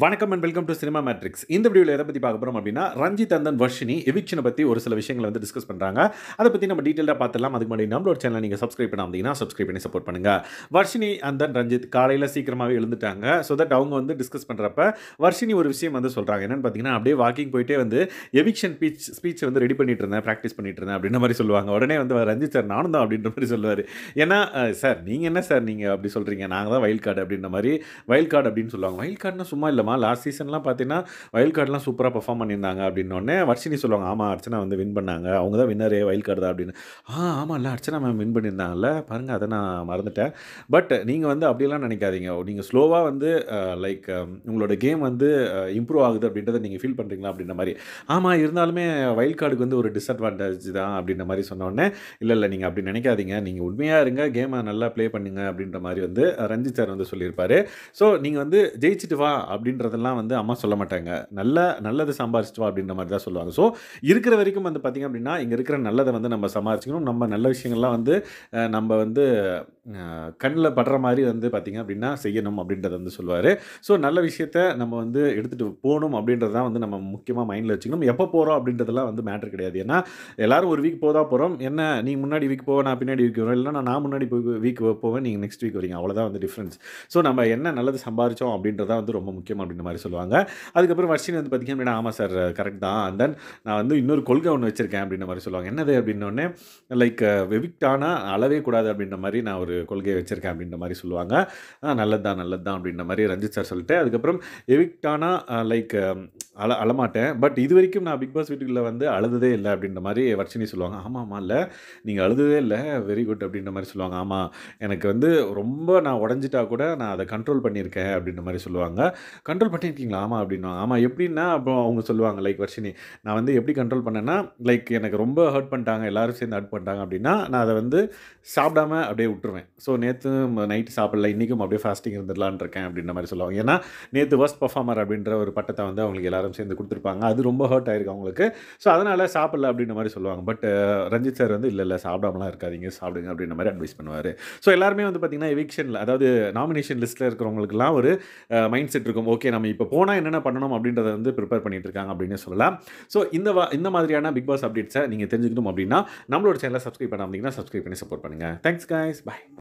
வணக்கம் and welcome to cinema matrix. இந்த வீடியோவில் எதை பற்றி பார்க்க போகிறோம் அப்படின்னா, ரஞ்சித் அந்தன் வர்ஷினி எவிக்ஷனை பற்றி ஒரு சில விஷயங்களை வந்து டிஸ்கஸ் பண்ணுறாங்க. அதை பற்றி நம்ம டீட்டெயிலாக பார்த்துலாம். அதுக்கு முன்னாடி நம்மளோட சேனலை நீங்கள் சப்ஸ்கிரைப் பண்ணாமீங்கன்னா சப்ஸ்கிரைப் பண்ணி சப்போர்ட் பண்ணுங்கள். வர்ஷினி அந்தன் ரஞ்சித் காலையில் சீக்கிரமாகவே எழுந்துட்டாங்க. ஸோ தட் அவங்க வந்து டிஸ்கஸ் பண்ணுறப்ப வர்ஷினி ஒரு விஷயம் வந்து சொல்கிறாங்க. என்னென்னு பார்த்தீங்கன்னா, அப்படியே வாக்கிங் போயிட்டே வந்து எவிக்ஷன் ஸ்பீச் வந்து ரெடி பண்ணிட்டு இருந்தேன், ப்ராக்டிஸ் பண்ணிட்டு இருந்தேன் அப்படின்ற மாதிரி சொல்லுவாங்க. உடனே வந்து ரஞ்சித் சார் நானும் தான் அப்படின்ற மாதிரி சொல்லுவார். ஏன்னா சார் நீங்கள் என்ன சார் நீங்கள் அப்படி சொல்கிறீங்க, நாங்கள் தான் வைல்ட் கார்டு அப்படின்ற மாதிரி. வைல்ட் கார்டு அப்படின்னு சொல்லுவாங்க. வைல்ட் கார்டுனா சும்மா இல்லைம்மா, லாஸ்ட் சீசன்லாம் பார்த்தீங்கன்னா வைல்ட் கார்டெலாம் சூப்பராக பர்ஃபார்ம் பண்ணியிருந்தாங்க அப்படின்னோடனே வர்ஷினி சொல்லுவாங்க, ஆமாம் அர்ச்சனா வந்து வின் பண்ணாங்க, அவங்க தான் வின்னரே வைல்ட் கார்டு தான் அப்படின்னு. ஆமாம் இல்லை அர்ச்சனா மேம் வின் பண்ணியிருந்தாங்கல்ல பாருங்கள், அதை நான் மறந்துட்டேன். பட் நீங்கள் வந்து அப்படியெல்லாம் நினைக்காதீங்க. நீங்கள் ஸ்லோவாக வந்து லைக் உங்களோட கேம் வந்து இம்ப்ரூவ் ஆகுது அப்படின்றத நீங்கள் ஃபீல் பண்ணுறீங்களா அப்படின்ற மாதிரி. ஆமாம் இருந்தாலுமே வைல்ட் கார்டுக்கு வந்து ஒரு டிஸ்அட்வான்டேஜ் தான் அப்படின்ற மாதிரி சொன்னோடனே, இல்லை நீங்கள் அப்படி நினைக்காதீங்க, நீங்கள் உண்மையாக இருங்க, கேமை நல்லா ப்ளே பண்ணுங்க அப்படின்ற மாதிரி வந்து ரஞ்சித் சார் வந்து சொல்லியிருப்பார். ஸோ நீங்கள் வந்து ஜெயிச்சுட்டு வா அப்படின்றதெல்லாம் வந்து அம்மா சொல்ல மாட்டாங்க. நல்லது சம்பாரிச்சிட்டு வா அப்படின்ற மாதிரி தான் சொல்லுவாங்க. ஸோ இருக்கிற வரைக்கும் வந்து பார்த்திங்க அப்படின்னா, இங்கே இருக்கிற நல்லதை வந்து நம்ம சம்பாரிச்சிக்கணும். நம்ம நல்ல விஷயங்கள்லாம் வந்து நம்ம வந்து கண்ணில் படுற மாதிரி வந்து பார்த்திங்க அப்படின்னா செய்யணும் அப்படின்றத வந்து சொல்லுவார். ஸோ நல்ல விஷயத்த நம்ம வந்து எடுத்துகிட்டு போகணும் அப்படின்றது தான் வந்து நம்ம முக்கியமாக மைண்டில் வச்சுக்கணும். எப்போ போகிறோம் அப்படின்றதெல்லாம் வந்து மேட்ரு கிடையாது. ஏன்னா எல்லோரும் ஒரு வீக் போகிறோம். என்ன நீ முன்னாடி வீக் போவேன், நான் பின்னாடி வீக் வருவேன், இல்லைனா நான் முன்னாடி வீக் போவேன், நீங்கள் நெக்ஸ்ட் வீக் வரீங்க, அவ்வளோதான் வந்து டிஃப்ரென்ஸ். ஸோ நம்ம என்ன நல்லது சம்பாரித்தோம் அப்படின்றதான் வந்து ரொம்ப முக்கியம் அப்படின்ற மாதிரி சொல்லுவாங்க. அதுக்கப்புறம் வர்ஷினி வந்து பார்த்திங்க அப்படின்னா, ஆமாம் சார் கரெக்ட் தான், அண்ட் தென் நான் வந்து இன்னொரு கொள்கை ஒன்று வச்சுருக்கேன் அப்படின்ற மாதிரி சொல்லுவாங்க. என்னது அப்படின்னோடனே, லைக் எவிக்ட் ஆனால் அழவே கூடாது அப்படின்ற மாதிரி நான் ஒரு கொள்கையை வச்சுருக்கேன் அப்படின்ற மாதிரி சொல்லுவாங்க. நல்லது தான் அப்படின்ற மாதிரி ரஞ்சித் சார் சொல்லிட்டு, அதுக்கப்புறம் எவிக்ட் ஆனால் லைக் அழமாட்டேன், பட் இது வரைக்கும் நான் பிக் பாஸ் வீட்டுக்குள்ளே வந்து அழுததே இல்லை அப்படின்ற மாதிரி வர்ஷினி சொல்லுவாங்க. ஆமாம்மா இல்லை நீங்கள் அழுததே இல்லை, வெரி குட் அப்படின்ற மாதிரி சொல்லுவாங்க. ஆமாம் எனக்கு வந்து ரொம்ப நான் உடஞ்சிட்டா கூட நான் அதை கண்ட்ரோல் பண்ணியிருக்கேன் அப்படின்ற மாதிரி சொல்லுவாங்க. கண்ட்ரோல் பண்ணியிருக்கீங்களா? ஆமாம் அப்படின்னுவாங்க. ஆமாம் எப்படின்னா, அப்புறம் அவங்க சொல்லுவாங்க லைக் வர்ஷினி, நான் வந்து எப்படி கண்ட்ரோல் பண்ணேன்னா, லைக் எனக்கு ரொம்ப ஹர்ட் பண்ணிட்டாங்க, எல்லோரும் சேர்ந்து ஹர்ட் பண்ணிட்டாங்க அப்படின்னா நான் அதை வந்து சாப்பிடாம அப்படியே விட்டுருவேன். ஸோ நேற்று நைட்டு சாப்பிடல, இன்றைக்கும் அப்படியே ஃபாஸ்டிங் இருந்துடலான் இருக்கேன் அப்படின்ற மாதிரி சொல்லுவாங்க. ஏன்னா நேற்று வர்ஸ்ட் பர்ஃபார்மர் அப்படின்ற ஒரு பட்டத்தை வந்து அவங்களுக்கு எல்லாரும் சேர்ந்து கொடுத்துருப்பாங்க. அது ரொம்ப ஹர்ட் ஆயிருக்கு அவங்களுக்கு. ஸோ அதனால் சாப்பிடல அப்படின்ற மாதிரி சொல்லுவாங்க. பட் ரஞ்சித் சார் வந்து இல்லை சாப்பிடாமலாம் இருக்காதீங்க, சாப்பிடுங்க அப்படின்ற மாதிரி அட்வைஸ் பண்ணுவார். ஸோ எல்லாருமே வந்து பார்த்திங்கன்னா எவிக்ஷனில், அதாவது நாமினேஷன் லிஸ்ட்டில் இருக்கிறவங்களுக்குலாம் ஒரு மைண்ட் செட் இருக்கும். ஓகே நம்ம இப்போ போனால் என்னென்ன பண்ணணும் அப்படின்றத வந்து ப்ரிப்பேர் பண்ணிட்டு இருக்காங்க அப்படின்னு சொல்லலாம். ஸோ இந்த மாதிரியான பிக் பாஸ் அப்டேட்ஸை நீங்கள் தெரிஞ்சுக்கணும் அப்படின்னா நம்மளோட சேனலை சப்ஸ்கிரைப் பண்ணாமல் சப்ஸ்கிரைப் பண்ணி சப்போர்ட் பண்ணுங்கள். Thanks guys, by.